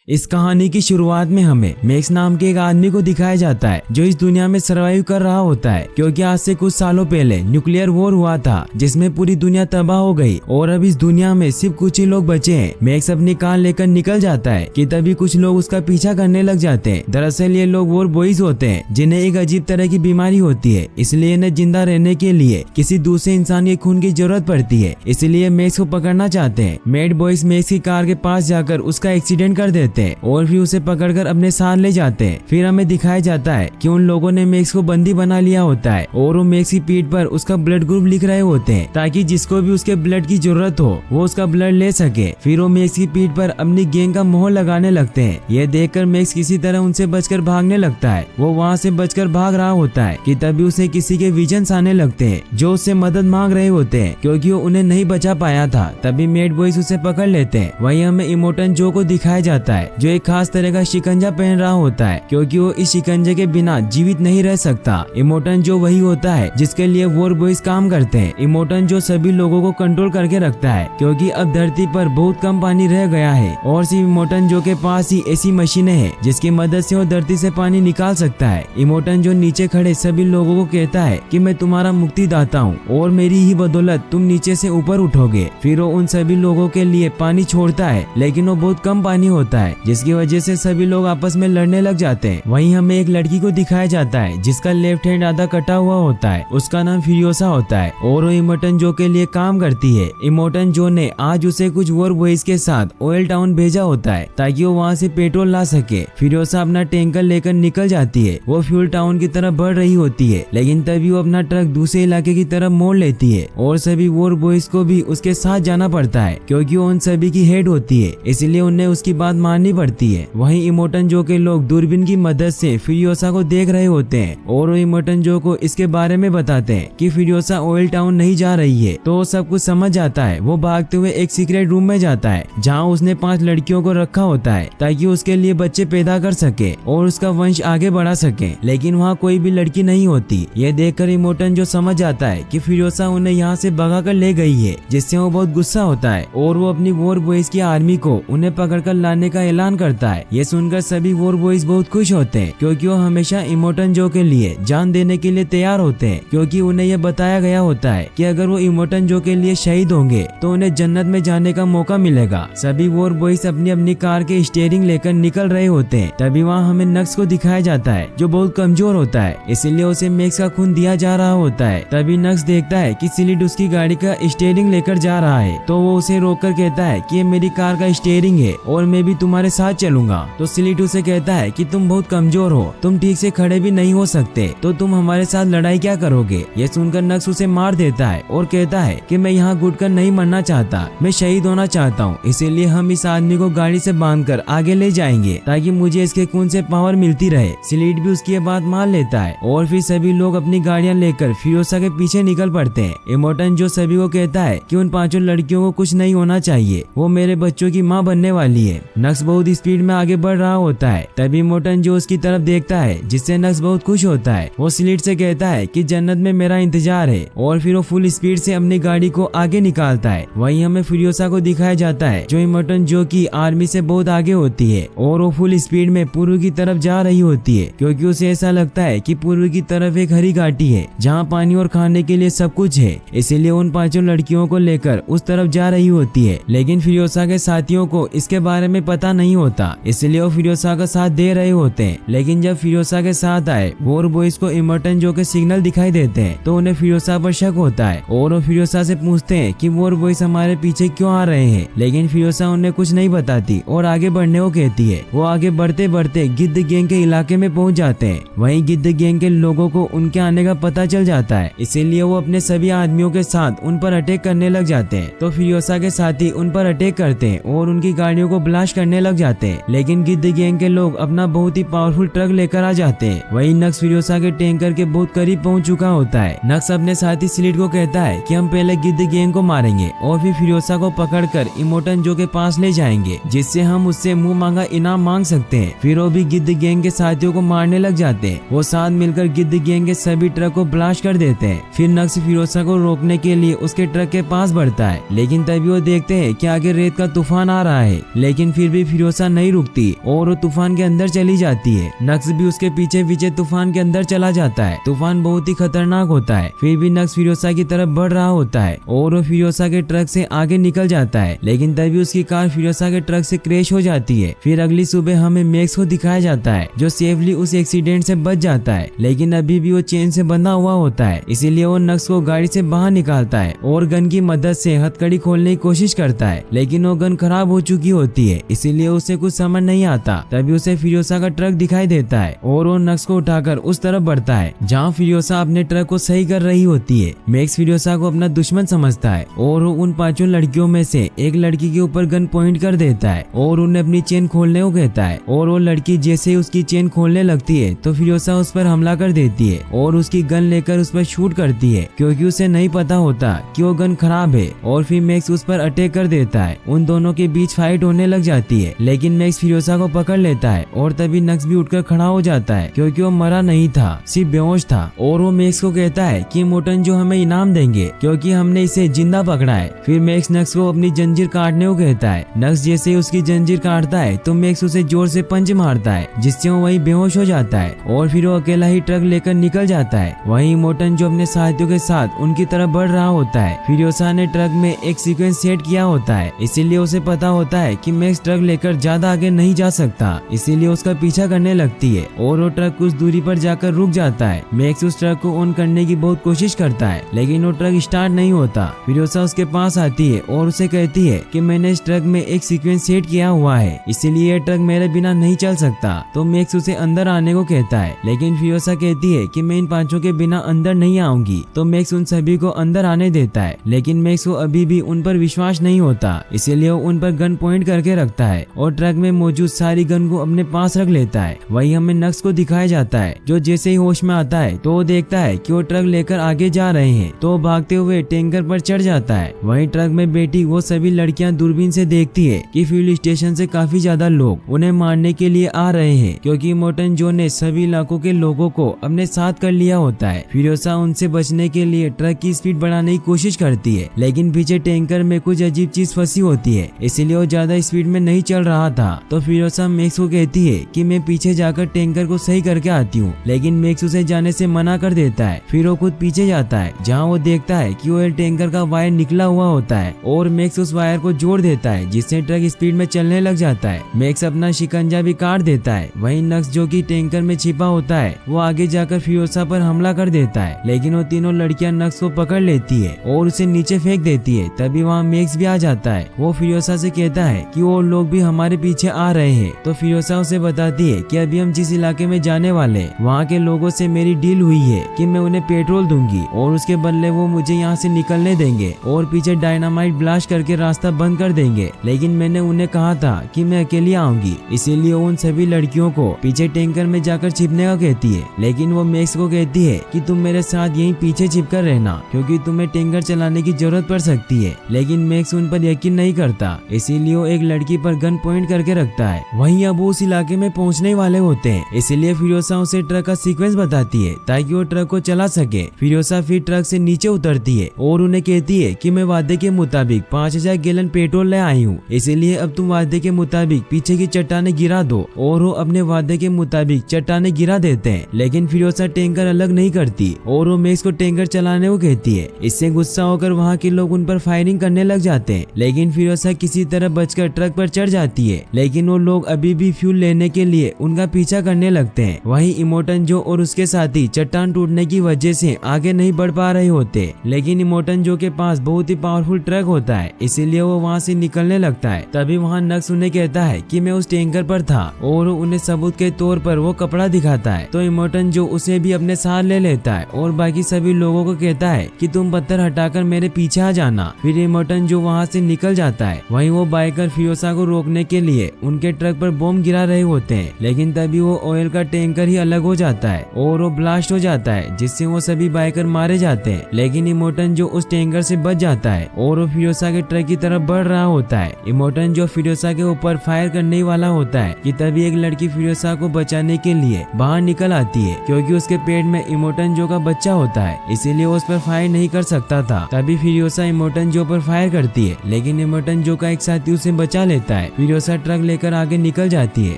इस कहानी की शुरुआत में हमें मैक्स नाम के एक आदमी को दिखाया जाता है जो इस दुनिया में सरवाइव कर रहा होता है, क्योंकि आज से कुछ सालों पहले न्यूक्लियर वॉर हुआ था जिसमें पूरी दुनिया तबाह हो गई और अब इस दुनिया में सिर्फ कुछ ही लोग बचे हैं। मैक्स अपनी कार लेकर निकल जाता है कि तभी कुछ लोग उसका पीछा करने लग जाते हैं। दरअसल ये लोग वॉर बॉयज होते हैं जिन्हें एक अजीब तरह की बीमारी होती है, इसलिए इन्हें जिंदा रहने के लिए किसी दूसरे इंसान के खून की जरूरत पड़ती है। इसलिए मैक्स को पकड़ना चाहते हैं। मैड बॉयज मैक्स की कार के पास जाकर उसका एक्सीडेंट कर देते हैं और फिर उसे पकड़कर अपने साथ ले जाते हैं। फिर हमें दिखाया जाता है कि उन लोगों ने मैक्स को बंदी बना लिया होता है और वो मैक्स की पीठ पर उसका ब्लड ग्रुप लिख रहे होते हैं ताकि जिसको भी उसके ब्लड की जरूरत हो वो उसका ब्लड ले सके। फिर वो मैक्स की पीठ पर अपनी गैंग का मोहर लगाने लगते हैं। यह देखकर मैक्स किसी तरह उनसे बचकर भागने लगता है। वो वहाँ से बचकर भाग रहा होता है कि तभी उसे किसी के विजन्स आने लगते हैं जो उससे मदद मांग रहे होते हैं क्योंकि वो उन्हें नहीं बचा पाया था। तभी मैड बॉयज उसे पकड़ लेते हैं। वहीं हमें इमोर्टल जो को दिखाया जाता है जो एक खास तरह का शिकंजा पहन रहा होता है क्योंकि वो इस शिकंजे के बिना जीवित नहीं रह सकता। इमोर्टल जो वही होता है जिसके लिए वॉर बॉयज काम करते हैं। इमोर्टल जो सभी लोगों को कंट्रोल करके रखता है क्योंकि अब धरती पर बहुत कम पानी रह गया है और सिर्फ इमोर्टल जो के पास ही ऐसी मशीनें हैं जिसकी मदद से वो धरती से पानी निकाल सकता है। इमोर्टल जो नीचे खड़े सभी लोगों को कहता है कि मैं तुम्हारा मुक्तिदाता हूँ और मेरी ही बदौलत तुम नीचे से ऊपर उठोगे। फिर वो उन सभी लोगों के लिए पानी छोड़ता है लेकिन वो बहुत कम पानी होता है जिसकी वजह से सभी लोग आपस में लड़ने लग जाते हैं। वहीं हमें एक लड़की को दिखाया जाता है जिसका लेफ्ट हैंड आधा कटा हुआ होता है। उसका नाम फ्यूरियोसा होता है और वो इमोर्टल जो के लिए काम करती है। इमोर्टल जो ने आज उसे कुछ वॉर बॉयज के साथ ऑयल टाउन भेजा होता है ताकि वो वहाँ से पेट्रोल ला सके। फ्यूरियोसा अपना टैंकर लेकर निकल जाती है। वो फ्यूल टाउन की तरफ बढ़ रही होती है लेकिन तभी वो अपना ट्रक दूसरे इलाके की तरफ मोड़ लेती है और सभी वॉर बॉयज को भी उसके साथ जाना पड़ता है क्योंकि वो उन सभी की हेड होती है, इसलिए उन्हें उसकी बात माननी पड़ती है। वहीं इमोर्टल जो के लोग दूरबीन की मदद से फ्यूरियोसा को देख रहे होते हैं और वो इमोर्टल जो को इसके बारे में बताते हैं कि फ्यूरियोसा ऑयल टाउन नहीं जा रही है। तो वो सब कुछ समझ जाता है। वो भागते हुए एक सीक्रेट रूम में जाता है जहाँ उसने 5 लड़कियों को रखा होता है ताकि उसके लिए बच्चे पैदा कर सके और उसका वंश आगे बढ़ा सके, लेकिन वहाँ कोई भी लड़की नहीं होती। ये देखकर इमोर्टल जो समझ जाता है कि फ्यूरियोसा उन्हें यहाँ से भगा कर ले गई है, जिससे वो बहुत गुस्सा होता है और वो अपनी वॉर बॉयज की आर्मी को उन्हें पकड़कर लाने का ऐलान करता है। ये सुनकर सभी वॉर बॉयज बहुत खुश होते हैं क्योंकि वो हमेशा इमोर्टल जो के लिए जान देने के लिए तैयार होते हैं क्योंकि उन्हें यह बताया गया होता है कि अगर वो इमोर्टल जो के लिए शहीद होंगे तो उन्हें जन्नत में जाने का मौका मिलेगा। सभी वॉर बॉयज अपनी अपनी कार के स्टीयरिंग लेकर निकल रहे होते हैं। तभी वहाँ हमें नक्स को दिखाया जाता है जो बहुत कमजोर होता है, इसीलिए उसे मैक्स का खून दिया जा रहा होता है। तभी नक्स देखता है कि सिलिड उसकी गाड़ी का स्टीयरिंग लेकर जा रहा है तो वो उसे रोककर कहता है कि ये मेरी कार का स्टीयरिंग है और मैं भी तुम्हारे साथ चलूंगा। तो सिलिड उसे कहता है कि तुम बहुत कमजोर हो, तुम ठीक से खड़े भी नहीं हो सकते, तो तुम हमारे साथ लड़ाई क्या करोगे। ये सुनकर नक्स उसे मार देता है और कहता है कि मैं यहाँ घुटकर नहीं मरना चाहता, मैं शहीद होना चाहता हूँ, इसीलिए हम इस आदमी को गाड़ी से बांधकर आगे ले जाएंगे ताकि मुझे इसके खून से पावर मिलती रहे। सिलिड भी उसकी बात मान लेता है और फिर सभी लोग अपनी गाड़ियाँ लेकर फ्यूरियोसा के पीछे निकल पड़ते हैं। इमोर्टल जो सभी को कहता है कि उन 5 लड़कियों को कुछ नहीं होना चाहिए, वो मेरे बच्चों की माँ बनने वाली है। नक्स बहुत स्पीड में आगे बढ़ रहा होता है। तभी इमोर्टल जो उसकी तरफ देखता है जिससे नक्स बहुत खुश होता है। वो सिलिड से कहता है कि जन्नत में मेरा इंतजार है और फिर वो फुल स्पीड से अपनी गाड़ी को आगे निकालता है। वहीं हमें फ्यूरियोसा को दिखाया जाता है जो इमोर्टल जो की आर्मी से बहुत आगे होती है और वो फुल स्पीड में पूर्व की तरफ जा रही होती है क्योंकि उसे ऐसा लगता है कि पूर्व की तरफ एक हरी घाटी है जहाँ पानी और खाने के लिए सब कुछ है, इसीलिए उन 5 लड़कियों को लेकर उस तरफ जा रही होती है। लेकिन फ्यूरियोसा के साथियों को इसके बारे में पता नहीं होता, इसलिए वो फ्यूरियोसा का साथ दे रहे होते हैं। लेकिन जब फ्यूरियोसा के साथ आए वॉर बॉयज को इमोर्टल जो के सिग्नल दिखाई देते हैं तो उन्हें फ्यूरियोसा पर शक होता है और वो फ्यूरियोसा से पूछते हैं कि वॉर बॉयज हमारे पीछे क्यों आ रहे हैं। लेकिन फ्यूरियोसा उन्हें कुछ नहीं बताती और आगे बढ़ने को कहती है। वो आगे बढ़ते बढ़ते गिद्ध गैंग के इलाके में पहुंच जाते हैं। वहीं गिद्ध गैंग के लोगों को उनके आने का पता चल जाता है, इसीलिए वो अपने सभी आदमियों के साथ उन पर अटैक करने लग जाते हैं। तो फ्यूरियोसा के साथी उन पर अटैक करते हैं और उनकी गाड़ियों को ब्लास्ट करने लग जाते हैं। लेकिन गिद्ध गैंग के लोग अपना बहुत ही पावरफुल ट्रक लेकर आ जाते हैं। वहीं नक्स फ्यूरियोसा के टैंकर के बहुत करीब पहुंच चुका होता है। नक्स अपने साथी सिलिड को कहता है कि हम पहले गिद्ध गैंग को मारेंगे और फिर फ्यूरियोसा को पकड़कर इमोर्टल जो के पास ले जाएंगे जिससे हम उससे मुंह मांगा इनाम मांग सकते हैं। फिर वो भी गिद्ध गैंग के साथियों को मारने लग जाते हैं। वो साथ मिलकर गिद्ध गैंग के सभी ट्रक को ब्लास्ट कर देते हैं। फिर नक्स फ्यूरियोसा को रोकने के लिए उसके ट्रक के पास बढ़ता है, लेकिन तभी वो देखते हैं कि आगे रेत का तूफान आ रहा है। लेकिन फिर भी फिरोसा नहीं रुकती और वो तूफान के अंदर चली जाती है। नक्स भी उसके पीछे पीछे तूफान के अंदर चला जाता है। तूफान बहुत ही खतरनाक होता है, फिर भी नक्स फिरोसा की तरफ बढ़ रहा होता है और वो फिरोसा के ट्रक से आगे निकल जाता है, लेकिन तभी उसकी कार फिरोसा के ट्रक से क्रैश हो जाती है। फिर अगली सुबह हमें मैक्स को दिखाया जाता है जो सेफली उस एक्सीडेंट से बच जाता है, लेकिन अभी भी वो चेन से बंधा हुआ होता है। इसीलिए वो नक्स को गाड़ी से बाहर निकालता है और गन की मदद से हथकड़ी खोलने की कोशिश करता है, लेकिन वो गन खराब हो चुकी होती है, इसीलिए उसे कुछ समझ नहीं आता। तभी उसे फिरोसा का ट्रक दिखाई देता है और वो नक्स को उठाकर उस तरफ बढ़ता है जहाँ फिरोसा अपने ट्रक को सही कर रही होती है। मैक्स फिरोसा को अपना दुश्मन समझता है और वो उन 5 लड़कियों में से एक लड़की के ऊपर गन पॉइंट कर देता है और उन्हें अपनी चेन खोलने को कहता है। और वो लड़की जैसे ही उसकी चेन खोलने लगती है तो फिरोसा उस पर हमला कर देती है और उसकी गन लेकर उस पर शूट करती है, क्योंकि उसे नहीं पता होता कि वो गन खराब है। और फिर मैक्स उस पर अटैक कर देता है। उन दोनों के बीच फाइट होने लग जाती है, लेकिन मैक्स फिरोसा को पकड़ लेता है और तभी नक्स भी उठकर खड़ा हो जाता है, क्योंकि वो मरा नहीं था, सिर्फ बेहोश था। और वो मैक्स को कहता है कि इमोर्टन जो हमें इनाम देंगे क्योंकि हमने इसे जिंदा पकड़ा है। फिर मैक्स नक्स को अपनी जंजीर काटने को कहता है। नक्स जैसे ही उसकी जंजीर काटता है तो मैक्स उसे जोर से पंच मारता है, जिससे वो वही बेहोश हो जाता है और फिर वो अकेला ही ट्रक लेकर निकल जाता है। वहीं इमोर्टन जो अपने साथियों के साथ उनकी तरफ बढ़ रहा होता है। फिरोसा ने ट्रक में एक सीक्वेंस सेट किया होता है, इसीलिए उसे पता होता है कि मैक्स ट्रक लेकर ज्यादा आगे नहीं जा सकता, इसीलिए उसका पीछा करने लगती है और वो ट्रक कुछ दूरी पर जाकर रुक जाता है। मैक्स उस ट्रक को ऑन करने की बहुत कोशिश करता है, लेकिन वो ट्रक स्टार्ट नहीं होता। फिरोसा उसके पास आती है और उसे कहती है कि मैंने इस ट्रक में एक सीक्वेंस सेट किया हुआ है, इसीलिए ये ट्रक मेरे बिना नहीं चल सकता। तो मैक्स उसे अंदर आने को कहता है, लेकिन फिरोसा कहती है कि मैं इन 5 के बिना अंदर नहीं आऊंगी। तो मैक्स उन सभी को अंदर आने देता है, लेकिन मैक्स को अभी भी उन पर विश्वास नहीं होता, इसीलिए वो उन पर गन पॉइंट करके रखता है और ट्रक में मौजूद सारी गन को अपने पास रख लेता है। वही हमें नक्स को दिखाया जाता है जो जैसे ही होश में आता है तो वो देखता है कि वो ट्रक लेकर आगे जा रहे हैं, तो वो भागते हुए टैंकर पर चढ़ जाता है। वहीं ट्रक में बैठी वो सभी लड़कियां दूरबीन से देखती है कि फ्यूल स्टेशन से काफी ज्यादा लोग उन्हें मारने के लिए आ रहे हैं, क्योंकि इमोर्टन जो ने सभी इलाकों के लोगों को अपने साथ कर लिया होता है। फिरोसा उनसे बचने के लिए ट्रक की स्पीड बढ़ाने की कोशिश करती है, लेकिन पीछे टैंकर में कुछ अजीब चीज फंसी होती है, इसीलिए वो ज्यादा स्पीड में नहीं चल रहा था। तो फिरोसा मैक्स को कहती है कि मैं पीछे जाकर टैंकर को सही करके आती हूँ, लेकिन मैक्स उसे जाने से मना कर देता है। फिर वो खुद पीछे जाता है जहाँ वो देखता है कि ऑयल टैंकर का वायर निकला हुआ होता है और मैक्स उस वायर को जोड़ देता है, जिससे ट्रक स्पीड में चलने लग जाता है। मैक्स अपना शिकंजा भी काट देता है। वहीं नक्स जो कि टैंकर में छिपा होता है वो आगे जाकर फिरोसा पर हमला कर देता है, लेकिन वो तीनों लड़कियां नक्स को पकड़ लेती है और उसे नीचे फेंक देती है। तभी वहाँ मैक्स भी आ जाता है। वो फिरोसा से कहता है कि वो लोग भी हमारे पीछे आ रहे हैं। तो फिरोसा उसे बताती है कि अभी हम जिस इलाके में जाने वाले वहाँ के लोगों से मेरी डील हुई है कि मैं उन्हें पेट्रोल दूंगी और उसके बदले वो मुझे यहाँ से निकलने देंगे और पीछे डायनामाइट ब्लास्ट करके रास्ता बंद कर देंगे। लेकिन मैंने उन्हें कहा था कि मैं अकेली आऊंगी, इसीलिए उन सभी लड़कियों को पीछे टैंकर में जाकर छिपने का कहती है। लेकिन वो मैक्स को कहती है कि तुम मेरे साथ यहीं पीछे छिपकर रहना, क्योंकि तुम्हें टैंकर चलाने की जरूरत पड़ सकती है। लेकिन मैक्स उन पर यकीन नहीं करता, इसीलिए वो एक लड़की पर गन पॉइंट करके रखता है। वहीं अब वो उस इलाके में पहुंचने वाले होते हैं, इसलिए फिरोसा उसे ट्रक का सीक्वेंस बताती है ताकि वो ट्रक को चला सके। फिरोसा फिर ट्रक से नीचे उतरती है और उन्हें कहती है कि मैं वादे के मुताबिक 5000 गैलन पेट्रोल ले आई हूँ, इसीलिए अब तुम वादे के मुताबिक पीछे की चट्टाने गिरा दो। और वो अपने वादे के मुताबिक चट्टाने गिरा देते हैं, लेकिन फिरोसा टैंकर अलग नहीं करती और वो मैक्स को टैंकर चलाने को कहती है। इससे गुस्सा होकर वहाँ के लोग उन पर फायरिंग करने लग जाते हैं, लेकिन फिरोसा किसी तरह बचकर ट्रक पर चढ़ जाती है। लेकिन वो लोग अभी भी फ्यूल लेने के लिए उनका पीछा करने लगते हैं। वहीं इमोर्टन जो और उसके साथी चट्टान टूटने की वजह से आगे नहीं बढ़ पा रहे होते, लेकिन इमोर्टन जो के पास बहुत ही पावरफुल ट्रक होता है, इसीलिए वो वहाँ से निकलने लगता है। तभी वहाँ नक्स उन्हें कहता है कि मैं उस टैंकर पर था और उन्हें सबूत के तौर पर वो कपड़ा दिखाता है। तो इमोर्टन जो उसे भी अपने साथ ले लेता है और बाकी सभी लोगों को कहता है कि तुम पत्थर हटाकर मेरे पीछे आ जाना। फिर इमोर्टन जो वहाँ से निकल जाता है। वहीं वो बाइकर फिरोसा को रोकने के लिए उनके ट्रक पर बम गिरा रहे होते हैं, लेकिन तभी वो ऑयल का टैंकर ही अलग हो जाता है और वो ब्लास्ट हो जाता है, जिससे वो सभी बाइकर मारे जाते हैं। लेकिन इमोर्टन जो उस टैंकर से बच जाता है और वो फिरोसा के ट्रक की तरफ बढ़ रहा होता है। इमोर्टन जो फिरोसा के ऊपर फायर करने वाला होता है कि तभी एक लड़की फिरोसा को बचाने के लिए बाहर निकल आती है, क्योंकि उसके पेट में इमोर्टन जो का बच्चा होता है, इसीलिए वो उस पर फायर नहीं कर सकता था। तभी फिरोसा इमोर्टन जो पर फायर करती है, लेकिन इमोर्टन जो का एक साथी उसे बचा लेता है। फिरोसा ट्रक लेकर आगे निकल जाती है।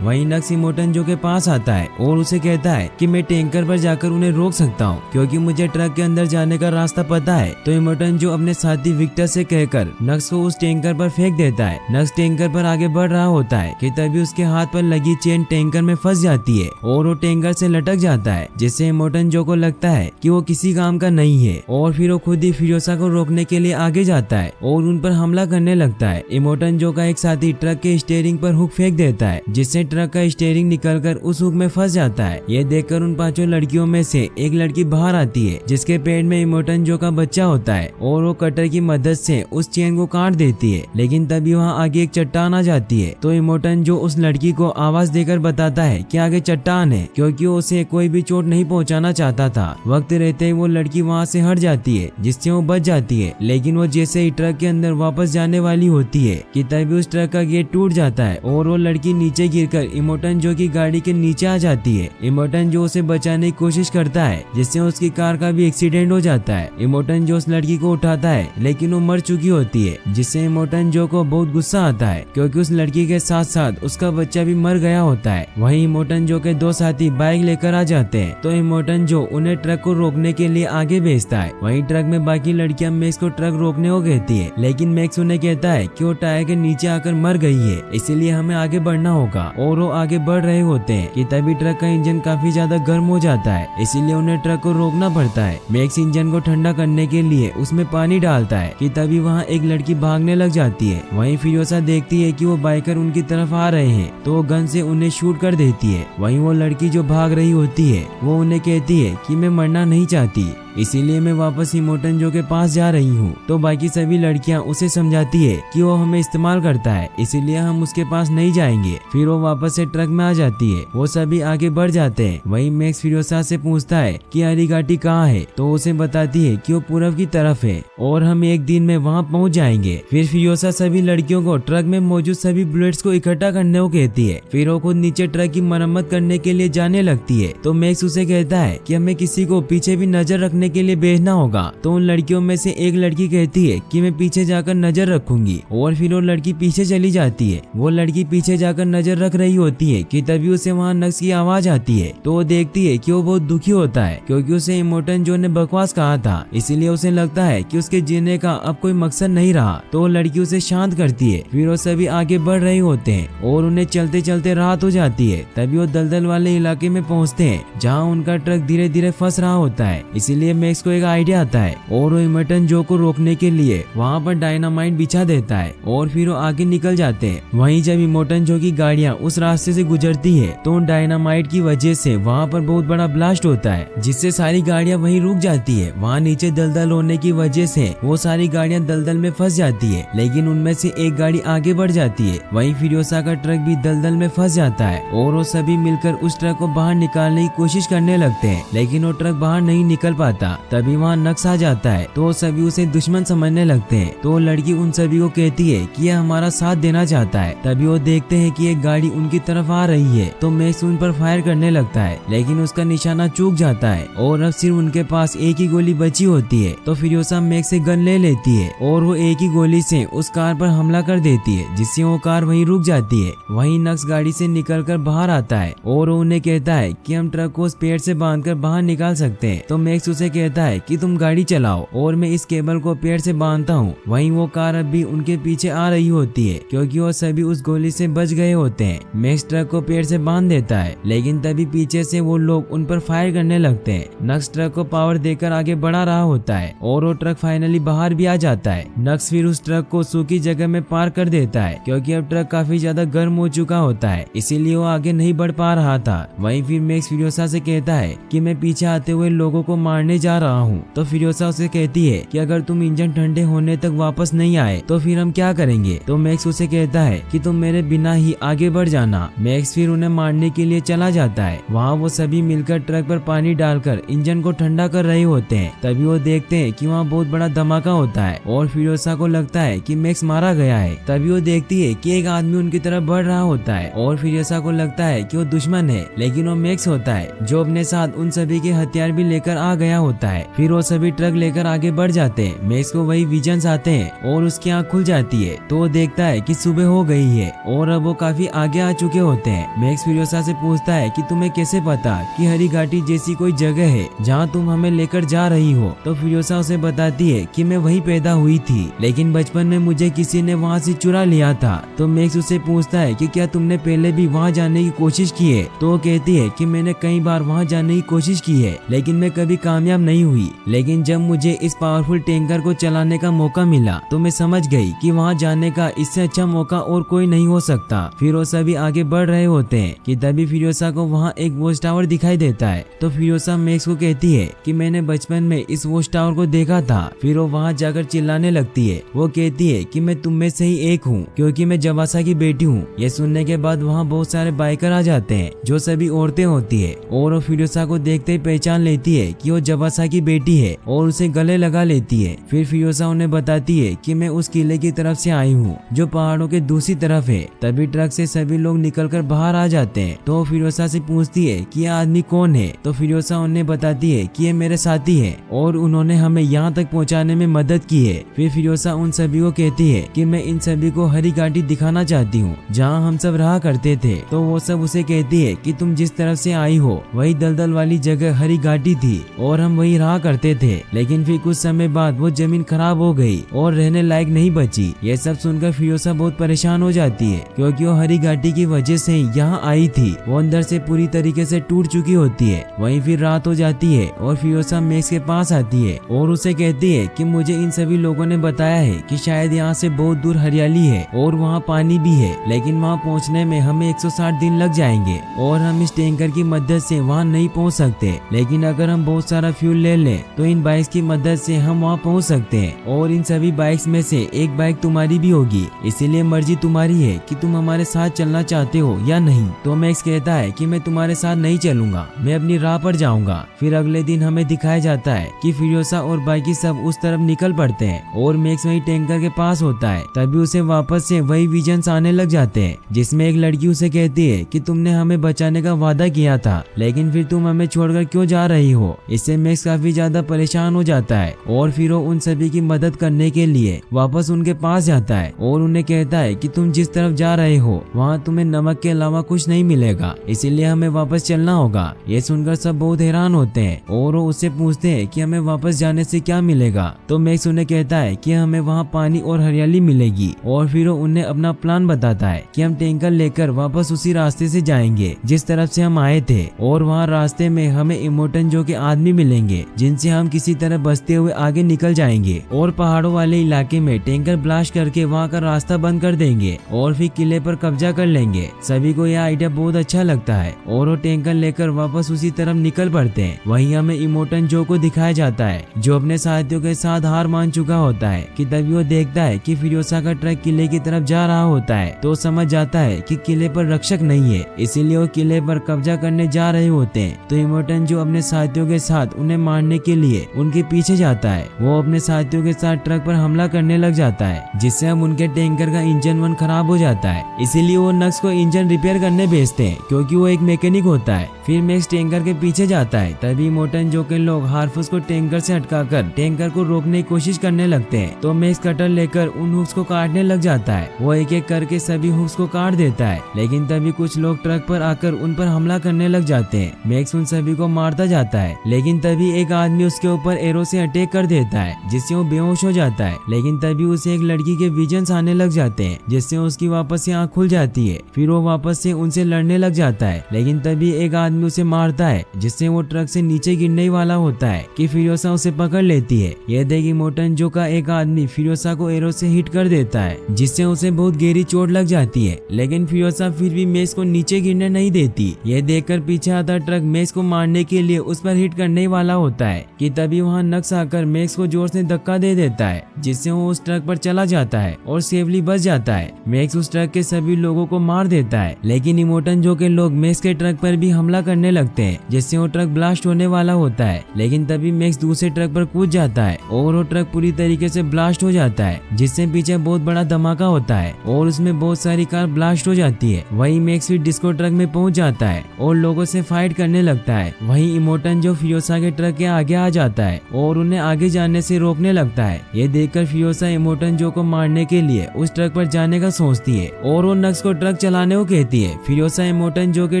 वहीं नक्स इमोटन जो के पास आता है और उसे कहता है कि मैं टैंकर पर जाकर उन्हें रोक सकता हूँ क्योंकि मुझे ट्रक के अंदर जाने का रास्ता पता है। तो इमोटन जो अपने साथी विक्टर से कहकर नक्स को उस टैंकर पर फेंक देता है। नक्स टैंकर पर आगे बढ़ रहा होता है कि तभी उसके हाथ पर लगी चेन टैंकर में फंस जाती है और वो टैंकर से लटक जाता है, जिससे इमोटन जो को लगता है कि वो किसी काम का नहीं है और फिर वो खुद ही फिरोसा को रोकने के लिए आगे जाता है और उन पर हमला करने लगता है। इमोटन जो का एक साथी ट्रक के स्टीयरिंग पर हुक फेंक देता है, जिससे ट्रक का स्टीयरिंग निकलकर उस हुक में फंस जाता है। ये देखकर उन 5 लड़कियों में से एक लड़की बाहर आती है जिसके पेट में इमोटन जो का बच्चा होता है और वो कटर की मदद से उस चेन को काट देती है। लेकिन तभी वहाँ आगे एक चट्टान आ जाती है तो इमोटन जो उस लड़की को आवाज देकर बताता है कि आगे चट्टान है, क्योंकि वो उसे कोई भी चोट नहीं पहुँचाना चाहता था। वक्त रहते ही वो लड़की वहाँ से हट जाती है जिससे वो बच जाती है। लेकिन वो जैसे ही ट्रक के अंदर वापस जाने वाली होती है कि तभी उस ट्रक का गेट टूट जाता है और वो लड़की नीचे गिरकर इमोटन जो की गाड़ी के नीचे आ जाती है। इमोटन जो उसे बचाने की कोशिश करता है जिससे उसकी कार का भी एक्सीडेंट हो जाता है। इमोटन जो उस लड़की को उठाता है लेकिन वो मर चुकी होती है, जिससे इमोटन जो को बहुत गुस्सा आता है क्योंकि उस लड़की के साथ साथ उसका बच्चा भी मर गया होता है। वहीं इमोटन जो के 2 साथी बाइक लेकर आ जाते हैं तो इमोटन जो उन्हें ट्रक को रोकने के लिए आगे भेजता है। वहीं ट्रक में बाकी लड़कियां मैक्स को ट्रक रोकने को कहती है, लेकिन मैक्स उन्हें कहता है कि वो टायर के नीचे आकर मर गई है, इसीलिए हमें आगे बढ़ना होगा। और वो आगे बढ़ रहे होते हैं कि तभी ट्रक का इंजन काफी ज्यादा गर्म हो जाता है, इसीलिए उन्हें ट्रक को रोकना पड़ता है। मैक्स इंजन को ठंडा करने के लिए उसमें पानी डालता है कि तभी वहाँ एक लड़की भागने लग जाती है। वहीं फिरोसा देखती है कि वो बाइकर उनकी तरफ आ रहे हैं तो वो गन से उन्हें शूट कर देती है। वहीं वो लड़की जो भाग रही होती है वो उन्हें कहती है कि मैं मरना नहीं चाहती, इसीलिए मैं वापस इमोटन जो के पास जा रही हूँ। तो बाकी सभी लड़कियाँ उसे समझाती है कि वो हमें इस्तेमाल करता है, इसीलिए हम उसके पास नहीं जाएंगे। फिर वो वापस से ट्रक में आ जाती है। वो सभी आगे बढ़ जाते हैं। वहीं मैक्स फिरोसा से पूछता है कि अरिगाटी कहाँ है, तो उसे बताती है कि वो पूरब की तरफ है और हम एक दिन में वहाँ पहुँच जाएंगे। फिर फिरोसा सभी लड़कियों को ट्रक में मौजूद सभी बुलेट्स को इकट्ठा करने को कहती है। फिर वो खुद नीचे ट्रक की मरम्मत करने के लिए जाने लगती है। तो मैक्स उसे कहता है कि हमें किसी को पीछे भी नजर रखने के लिए भेजना होगा। तो उन लड़कियों में से एक लड़की कहती है कि मैं पीछे जाकर नजर रखूंगी और फिर वो लड़की पीछे चली जाती है। वो लड़की पीछे जाकर नजर रख रही होती है कि तभी उसे वहाँ नक्स की आवाज आती है। तो वो देखती है कि वो बहुत दुखी होता है क्योंकि उसे इमोटन जो ने बकवास कहा था, इसीलिए उसे लगता है कि उसके जीने का अब कोई मकसद नहीं रहा। तो वो लड़की उसे शांत करती है। फिर वो सभी आगे बढ़ रहे होते हैं और उन्हें चलते चलते रात हो जाती है। तभी वो दलदल वाले इलाके में पहुँचते हैं जहाँ उनका ट्रक धीरे धीरे फंस रहा होता है। इसीलिए मैक्स को एक आइडिया आता है और वो इमोटन जो को रोकने के लिए वहाँ पर डायनामाइट बिछा देता है और फिर वो आगे निकल जाते हैं। वहीं जब इमोटन जो की गाड़ियाँ उस रास्ते से गुजरती है तो डायनामाइट की वजह से वहाँ पर बहुत बड़ा ब्लास्ट होता है, जिससे सारी गाड़ियाँ वहीं रुक जाती है। वहाँ नीचे दलदल होने की वजह से वो सारी गाड़ियाँ दलदल में फंस जाती है, लेकिन उनमें से एक गाड़ी आगे बढ़ जाती है। वहीं फिरोसा का ट्रक भी दलदल में फंस जाता है और वो सभी मिलकर उस ट्रक को बाहर निकालने की कोशिश करने लगते हैं, लेकिन वो ट्रक बाहर नहीं निकल पाता। तभी वहाँ नक्स आ जाता है तो सभी उसे दुश्मन समझने लगते हैं। तो लड़की उन सभी को कहती है कि यह हमारा साथ देना चाहता है। तभी वो देखते हैं कि एक गाड़ी उनकी तरफ आ रही है तो मैक्स उन पर फायर करने लगता है, लेकिन उसका निशाना चूक जाता है और अब सिर्फ उनके पास एक ही गोली बची होती है। तो फिरोसा मैक्स से गन ले लेती है और वो एक ही गोली से उस कार पर हमला कर देती है, जिससे वो कार वहीं रुक जाती है। वहीं नक्स गाड़ी से निकलकर बाहर आता है और वो उन्हें कहता है कि हम ट्रक को उस पेड़ से बांधकर बाहर निकाल सकते हैं। तो मैक्स उसे कहता है कि तुम गाड़ी चलाओ और मैं इस केबल को पेड़ से बांधता हूँ। वहीं वो कार अब भी उनके पीछे आ रही होती है क्योंकि वो सभी उस गोली से बच गए होते हैं। मैक्स ट्रक को पेड़ से बांध देता है, लेकिन तभी पीछे से वो लोग उन पर फायर करने लगते हैं। नक्स ट्रक को पावर देकर आगे बढ़ा रहा होता है और वो ट्रक फाइनली बाहर भी आ जाता है। नक्स फिर उस ट्रक को सूखी जगह में पार कर देता है क्योंकि अब ट्रक काफी ज्यादा गर्म हो चुका होता है, इसीलिए वो आगे नहीं बढ़ पा रहा था। वहीं फिर मैक्स फिरोसा से कहता है कि मैं पीछे आते हुए लोगों को मारने जा रहा हूँ। तो फिरोसा उसे कहती है कि अगर तुम इंजन ठंडे होने तक वापस नहीं आए तो फिर हम क्या करेंगे। तो मैक्स उसे कहता है कि तुम मेरे बिना ही आगे बढ़ जाना। मैक्स फिर उन्हें मारने के लिए चला जाता है। वहाँ वो सभी मिलकर ट्रक पर पानी डालकर इंजन को ठंडा कर रहे होते हैं। तभी वो देखते हैं कि वहाँ बहुत बड़ा धमाका होता है और फिरोसा को लगता है कि मैक्स मारा गया है। तभी वो देखती है कि एक आदमी उनकी तरफ बढ़ रहा होता है और फिरोसा को लगता है कि वो दुश्मन है, लेकिन वो मैक्स होता है जो अपने साथ उन सभी के हथियार भी लेकर आ गया होता है। होता है। फिर वो सभी ट्रक लेकर आगे बढ़ जाते हैं। मैक्स को वही विजन्स आते हैं और उसकी आंख खुल जाती है तो वो देखता है कि सुबह हो गई है और अब वो काफी आगे आ चुके होते हैं। मैक्स फ्यूरियोसा से पूछता है कि तुम्हें कैसे पता कि हरी घाटी जैसी कोई जगह है जहाँ तुम हमें लेकर जा रही हो। तो फ्यूरियोसा उसे बताती है कि मैं वही पैदा हुई थी, लेकिन बचपन में मुझे किसी ने वहाँ से चुरा लिया था। तो मैक्स उससे पूछता है कि क्या तुमने पहले भी वहाँ जाने की कोशिश की है। तो वो कहती है कि मैंने कई बार वहाँ जाने की कोशिश की है, लेकिन मैं कभी कामयाब नहीं हुई। लेकिन जब मुझे इस पावरफुल टैंकर को चलाने का मौका मिला तो मैं समझ गई कि वहाँ जाने का इससे अच्छा मौका और कोई नहीं हो सकता। फिर वो सभी आगे बढ़ रहे होते हैं कि तभी फ्यूरियोसा को वहाँ एक वॉच टावर दिखाई देता है। तो फ्यूरियोसा मैक्स को कहती है कि मैंने बचपन में इस वॉच टावर को देखा था। फिर वो वहाँ जाकर चिल्लाने लगती है। वो कहती है कि मैं तुम में से ही एक हूँ क्योंकि मैं जबासा की बेटी हूँ। ये सुनने के बाद वहाँ बहुत सारे बाइकर आ जाते हैं जो सभी औरतें होती है और वो फ्यूरियोसा को देखते ही पहचान लेती है कि वो जबासा की बेटी है और उसे गले लगा लेती है। फिर फ्यूरियोसा उन्हें बताती है कि मैं उस किले की तरफ से आई हूँ जो पहाड़ों के दूसरी तरफ है। तभी ट्रक से सभी लोग निकलकर बाहर आ जाते हैं। तो फ्यूरियोसा से पूछती है कि यह आदमी कौन है। तो फ्यूरियोसा उन्हें बताती है कि ये मेरे साथी है और उन्होंने हमें यहाँ तक पहुँचाने में मदद की है। फिर फ्यूरियोसा उन सभी को कहती है कि मैं इन सभी को हरी घाटी दिखाना चाहती हूँ जहाँ हम सब रहा करते थे। तो वो सब उसे कहती है कि तुम जिस तरफ से आई हो वही दलदल वाली जगह हरी घाटी थी और हम वही रहा करते थे, लेकिन फिर कुछ समय बाद वो जमीन खराब हो गई और रहने लायक नहीं बची। ये सब सुनकर फ्यूरियोसा बहुत परेशान हो जाती है क्योंकि वो हरी घाटी की वजह से ही यहाँ आई थी। वो अंदर से पूरी तरीके से टूट चुकी होती है। वहीं फिर रात हो जाती है और फ्यूरियोसा मैक्स के पास आती है और उसे कहती है कि मुझे इन सभी लोगों ने बताया है कि शायद यहाँ से बहुत दूर हरियाली है और वहाँ पानी भी है, लेकिन वहाँ पहुँचने में हमें 160 दिन लग जाएंगे और हम इस टैंकर की मदद से वहाँ नहीं पहुँच सकते। लेकिन अगर हम बहुत सारा फ्यूल ले लें तो इन बाइक्स की मदद से हम वहाँ पहुँच सकते हैं और इन सभी बाइक्स में से एक बाइक तुम्हारी भी होगी, इसीलिए मर्जी तुम्हारी है कि तुम हमारे साथ चलना चाहते हो या नहीं। तो मैक्स कहता है कि मैं तुम्हारे साथ नहीं चलूंगा, मैं अपनी राह पर जाऊंगा। फिर अगले दिन हमें दिखाया जाता है कि फ्यूरियोसा और बाकी सब उस तरफ निकल पड़ते हैं और मैक्स वही टैंकर के पास होता है। तभी उसे वापस से वही विजन्स आने लग जाते हैं जिसमें एक लड़की उसे कहती है कि तुमने हमें बचाने का वादा किया था, लेकिन फिर तुम हमें छोड़कर क्यों जा रही हो। इससे मैक्स काफी ज्यादा परेशान हो जाता है और फिर वो उन सभी की मदद करने के लिए वापस उनके पास जाता है और उन्हें कहता है कि तुम जिस तरफ जा रहे हो वहाँ तुम्हें नमक के अलावा कुछ नहीं मिलेगा, इसीलिए हमें वापस चलना होगा। ये सुनकर सब बहुत हैरान होते हैं और वो उससे पूछते हैं कि हमें वापस जाने से क्या मिलेगा। तो मैक्स उन्हें कहता है कि हमें वहाँ पानी और हरियाली मिलेगी और फिर वो उन्हें अपना प्लान बताता है कि हम टैंकर लेकर वापस उसी रास्ते से जाएंगे जिस तरफ से हम आए थे और वहाँ रास्ते में हमें इमोर्टन के आदमी मिलेंगे जिनसे हम किसी तरह बचते हुए आगे निकल जाएंगे और पहाड़ों वाले इलाके में टैंकर ब्लास्ट करके वहाँ का रास्ता बंद कर देंगे और फिर किले पर कब्जा कर लेंगे। सभी को यह आइडिया बहुत अच्छा लगता है और वो टैंकर लेकर वापस उसी तरफ निकल पड़ते हैं। वहीं हमें इमोर्टन को दिखाया जाता है जो अपने साथियों के साथ हार मान चुका होता है कि तभी वो देखता है कि फ्यूरियोसा का ट्रक किले की तरफ जा रहा होता है तो समझ जाता है कि किले पर रक्षक नहीं है, इसीलिए वो किले पर कब्जा करने जा रहे होते हैं। तो इमोर्टन अपने साथियों के साथ उन्हें मारने के लिए उनके पीछे जाता है। वो अपने साथियों के साथ ट्रक पर हमला करने लग जाता है जिससे अब उनके टैंकर का इंजन वन खराब हो जाता है, इसीलिए वो नक्स को इंजन रिपेयर करने भेजते हैं क्योंकि वो एक मैकेनिक होता है। फिर मैक्स टैंकर के पीछे जाता है। तभी इमोर्टन के लोग हार्फूस को टैंकर से हटकाकर टैंकर को रोकने की कोशिश करने लगते हैं। तो मैक्स कटर लेकर उन हुक्स को काटने लग जाता है। वो एक एक करके सभी हुक्स को काट देता है, लेकिन तभी कुछ लोग ट्रक पर आकर उन पर हमला करने लग जाते हैं। मैक्स उन सभी को मारता जाता है, लेकिन तभी एक आदमी उसके ऊपर एरो से अटैक कर देता है जिससे वो बेहोश हो जाता है। लेकिन तभी उसे एक लड़की के विजन्स आने लग जाते हैं जिससे उसकी वापस से आँख खुल जाती है। फिर वो वापस से उनसे लड़ने लग जाता है, लेकिन तभी एक आदमी उसे मारता है जिससे वो ट्रक से नीचे गिरने वाला होता है कि फ्यूरियोसा उसे पकड़ लेती है। यह देख इमोर्टन का एक आदमी फ्यूरियोसा को एरो से हिट कर देता है जिससे उसे बहुत गहरी चोट लग जाती है, लेकिन फ्यूरियोसा फिर भी मैक्स को नीचे गिरने नहीं देती। यह देखकर पीछे आता ट्रक मैक्स को मारने के लिए उस पर हिट करने वाला होता है कि तभी वहाँ नक्स आकर मैक्स को जोर से धक्का दे देता है जिससे वो उस ट्रक पर चला जाता है और सेफली बच जाता है। मैक्स उस ट्रक के सभी लोगों को मार देता है, लेकिन इमोर्टन के लोग मैक्स के ट्रक पर भी हमला करने लगते हैं जिससे वो ट्रक ब्लास्ट होने वाला होता है। लेकिन तभी मैक्स दूसरे ट्रक पर कूद जाता है और वो ट्रक पूरी तरीके से ब्लास्ट हो जाता है जिससे पीछे बहुत बड़ा धमाका होता है और उसमें बहुत सारी कार ब्लास्ट हो जाती है। वहीं मैक्स फिर डिस्को ट्रक में पहुंच जाता है और लोगों से फाइट करने लगता है। वहीं इमोर्टन फ्यूरियोसा के ट्रक के आगे आ जाता है और उन्हें आगे जाने से रोकने लगता है। ये देखकर फिरोसा इमोर्टन जो को मारने के लिए उस ट्रक पर जाने का सोचती है और वो नक्स को ट्रक चलाने को कहती है। फिरोसा इमोर्टन जो के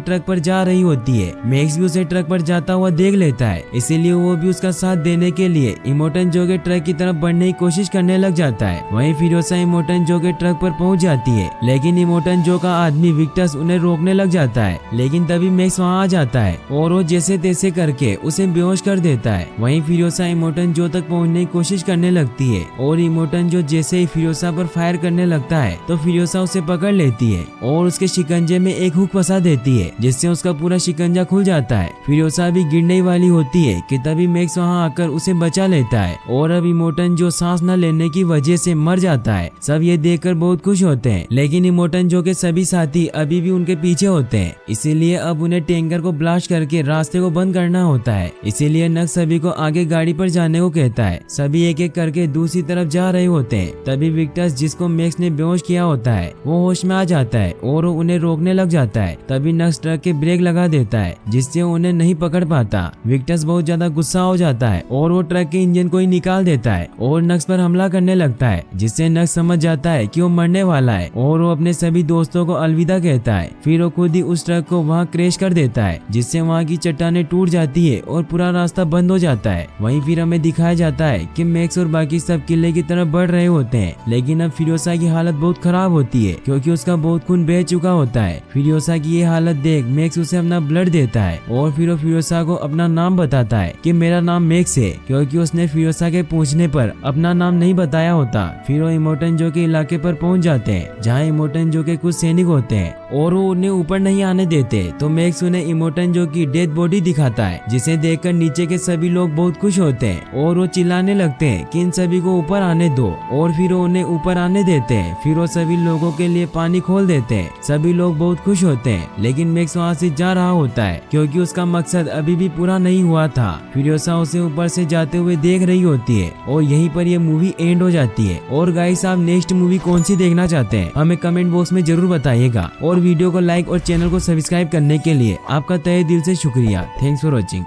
ट्रक पर जा रही होती है। मैक्स भी उसे ट्रक पर जाता हुआ देख लेता है, इसीलिए वो भी उसका साथ देने के लिए इमोर्टन जो के ट्रक की तरफ बढ़ने की कोशिश करने लग जाता है। वहीं फिरोसा इमोर्टन जो के ट्रक पर पहुंच जाती है, लेकिन इमोर्टन जो का आदमी विक्टस उन्हें रोकने लग जाता है। लेकिन तभी मैक्स वहां आ जाता है और वो जैसे तैसे करके उसे बेहोश कर देता है। वहीं फिरोसा इमोर्टन जो तक पहुंचने की कोशिश करने लगती है और इमोर्टन जो जैसे ही फिरोसा पर फायर करने लगता है तो फिरोसा उसे पकड़ लेती है और उसके शिकंजे में एक हुक फंसा देती है, जिससे उसका पूरा शिकंजा खुल जाता है। फिरोसा भी गिरने वाली होती है कि तभी मैक्स वहां आकर उसे बचा लेता है और अब इमोर्टन जो सांस न लेने की वजह से मर जाता है। सब ये देखकर बहुत खुश होते हैं, लेकिन इमोर्टन जो के सभी साथी अभी भी उनके पीछे होते हैं, इसीलिए अब उन्हें टैंकर को ब्लास्ट करके रास्ते को बंद करना होता है। इसीलिए नक्स सभी को आगे गाड़ी पर जाने को कहता है। सभी एक एक करके दूसरी तरफ जा रहे होते हैं। तभी विक्टस जिसको मैक्स ने बेहोश किया होता है वो होश में आ जाता है और उन्हें रोकने लग जाता है। तभी नक्स ट्रक के ब्रेक लगा देता है, जिससे उन्हें नहीं पकड़ पाता। विक्टस बहुत ज्यादा गुस्सा हो जाता है और वो ट्रक के इंजन को ही निकाल देता है और नक्स पर हमला करने लगता है, जिससे नक्स समझ जाता है कि वो मरने वाला है और वो अपने सभी दोस्तों को अलविदा कहता है। फिर वो खुद ही उस ट्रक को वहाँ क्रैश कर देता है, जिससे वहाँ की चट्टानें टूट जाती है और पूरा रास्ता बंद हो जाता है। वहीं फिर हमें दिखाया जाता है कि मैक्स और बाकी सब किले की तरफ बढ़ रहे होते हैं, लेकिन अब फिरोसा की हालत बहुत खराब होती है क्योंकि उसका बहुत खून बह चुका होता है। फिरोसा की ये हालत देख मैक्स उसे अपना ब्लड देता है और फिर वो फिरोसा को अपना नाम बताता है कि मेरा नाम मैक्स है, क्योंकि उसने फिरोसा के पूछने पर अपना नाम नहीं बताया होता। फिर वो इमोर्टन जो के इलाके पर पहुंच जाते हैं, जहाँ इमोर्टन जो के कुछ सैनिक होते हैं और वो उन्हें ऊपर नहीं आने देते। तो मैक्स उन्हें इमोर्टन जो की डेड बॉडी दिखाता है, जिसे देखकर नीचे के सभी लोग बहुत खुश होते हैं और वो चिल्लाने लगते हैं कि इन सभी को ऊपर आने दो, और फिर वो उन्हें ऊपर आने देते हैं। फिर वो सभी लोगों के लिए पानी खोल देते हैं। सभी लोग बहुत खुश होते हैं, लेकिन मैक्स वहाँ से जा रहा होता है क्योंकि उसका मकसद अभी भी पूरा नहीं हुआ था। फिरोसा उसे ऊपर से जाते हुए देख रही होती है और यहीं पर ये मूवी एंड हो जाती है। और गाइस, आप नेक्स्ट मूवी कौन सी देखना चाहते हैं हमें कमेंट बॉक्स में जरूर बताइएगा और वीडियो को लाइक और चैनल को सब्सक्राइब करने के लिए आपका तहे दिल से शुक्रिया। Thanks for watching.